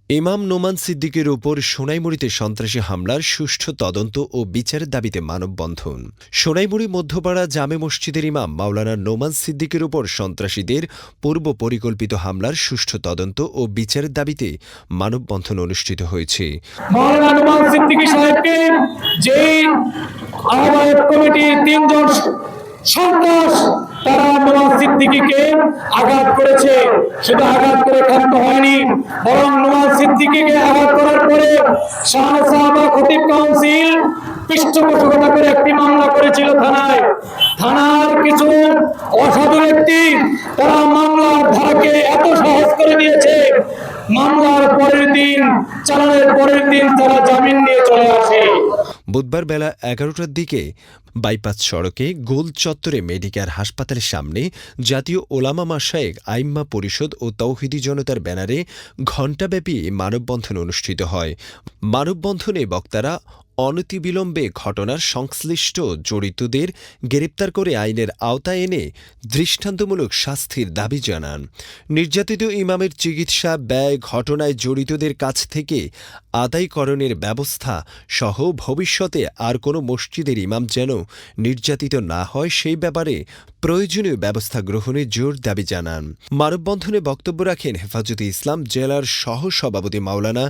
ইমাম নোমান সিদ্দিকের ওপর সোনাইমুড়ীতে সন্ত্রাসী হামলার সুষ্ঠু তদন্ত ও বিচারের দাবিতে মানববন্ধন। সোনাইমুড়ী মধ্যপাড়া জামে মসজিদের ইমাম মাওলানা নোমান সিদ্দিকের ওপর সন্ত্রাসীদের পূর্ব পরিকল্পিত হামলার সুষ্ঠু তদন্ত ও বিচারের দাবিতে মানববন্ধন অনুষ্ঠিত হয়েছে। মাওলানা নোমান সিদ্দিকী সাহেবকে যেই আহ্বায়ক কমিটির তিনজন সন্ত্রাস তারা নোমান সিদ্দিকীকে আঘাত করেছে, শুধু আঘাত করে ক্ষান্ত হয়নি, বরং নোমান সিদ্দিকীকে আঘাত করার পরে শাহ সাহাবা খতিব কাউন্সিল পৃষ্ঠপোষকতা করে একটি মামলা করেছিল থানার কিছু অসাধু ব্যক্তি তারা মামলার ধারাকে এত সহজ করে দিয়েছে, মামলার চালানের পরের দিন তারা জামিন নিয়ে চলে আসে। বুধবার বেলা ১১টার দিকে বাইপাস সড়কে গোল চত্বরে মেডিকেয়ার হাসপাতালের সামনে জাতীয় ওলামা মাশায়েখ আইম্মা পরিষদ ও তৌহিদি জনতার ব্যানারে ঘণ্টাব্যাপী মানববন্ধন অনুষ্ঠিত হয়। মানববন্ধনে বক্তারা অনতিবিলম্বে ঘটনার সংশ্লিষ্ট জড়িতদের গ্রেপ্তার করে আইনের আওতায় এনে দৃষ্টান্তমূলক শাস্তির দাবি জানান। নির্যাতিত ইমামের চিকিৎসা ব্যয় ঘটনায় জড়িতদের কাছ থেকে আদায়করণের ব্যবস্থা সহ ভবিষ্যতে আর কোনো মসজিদের ইমাম যেন নির্যাতিত না হয় সেই ব্যাপারে প্রয়োজনীয় ব্যবস্থা গ্রহণে জোর দাবি জানান। মানববন্ধনে বক্তব্য রাখেন হেফাজতে ইসলাম জেলার সহ সভাপতি মাওলানা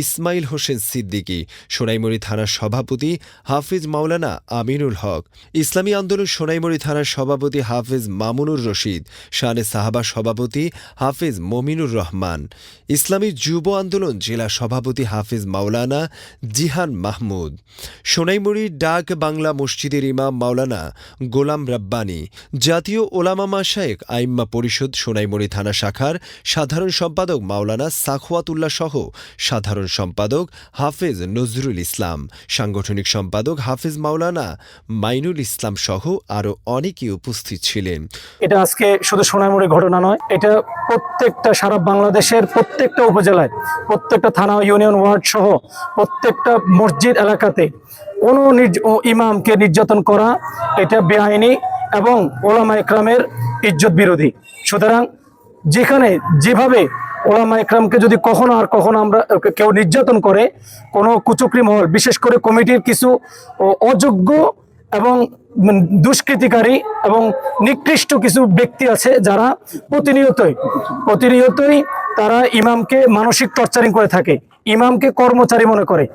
ইসমাইল হোসেন সিদ্দিকী, সোনাইমুড়ী থানার সভাপতি হাফিজ মাওলানা আমিনুল হক, ইসলামী আন্দোলন সোনাইমুড়ী থানার সভাপতি হাফিজ মামুনুর রশিদ, শানে সাহাবা সভাপতি হাফিজ মমিনুর রহমান, ইসলামী যুব আন্দোলন জেলা সভাপতি হাফিজ মাওলানা জিহান মাহমুদ, সোনাইমুড়ী ডাক বাংলা মসজিদের ইমাম মাওলানা গোলাম রাব্বানী, জাতীয় ওলামা মাশায়েখ আইম্মা পরিষদ সোনাইমুড়ী থানা শাখার সাধারণ সম্পাদক মাওলানা সাখওয়াতুল্লাহ সহ সাধারণ সম্পাদক হাফেজ নজরুল ইসলাম, সাংগঠনিক সম্পাদক হাফেজ মাওলানা মাইনুল ইসলাম সহ আরও অনেকে উপস্থিত ছিলেন। এটা আজকে শুধু সোনাইমুড়ী ঘটনা নয়, এটা প্রত্যেকটা সারা বাংলাদেশের প্রত্যেকটা উপজেলায়, প্রত্যেকটা থানা ইউনিয়ন ওয়ার্ড সহ প্রত্যেকটা মসজিদ এলাকাতে কোনো ইমামকে নির্যাতন করা এটা বেআইনি এবং ওলামা একরামের ইজ্জত বিরোধী। সুতরাং যেভাবে ওলামা একরামকে যদি কখনো আমরা কেউ নির্যাতন করে, কোনো কুচক্রী মহল বিশেষ করে কমিটির কিছু অযোগ্য এবং দুষ্কৃতিকারী এবং নিকৃষ্ট কিছু ব্যক্তি আছে যারা প্রতিনিয়তই তারা ইমামকে মানসিক টর্চারিং করে থাকে, ইমামকে কর্মচারী মনে করে।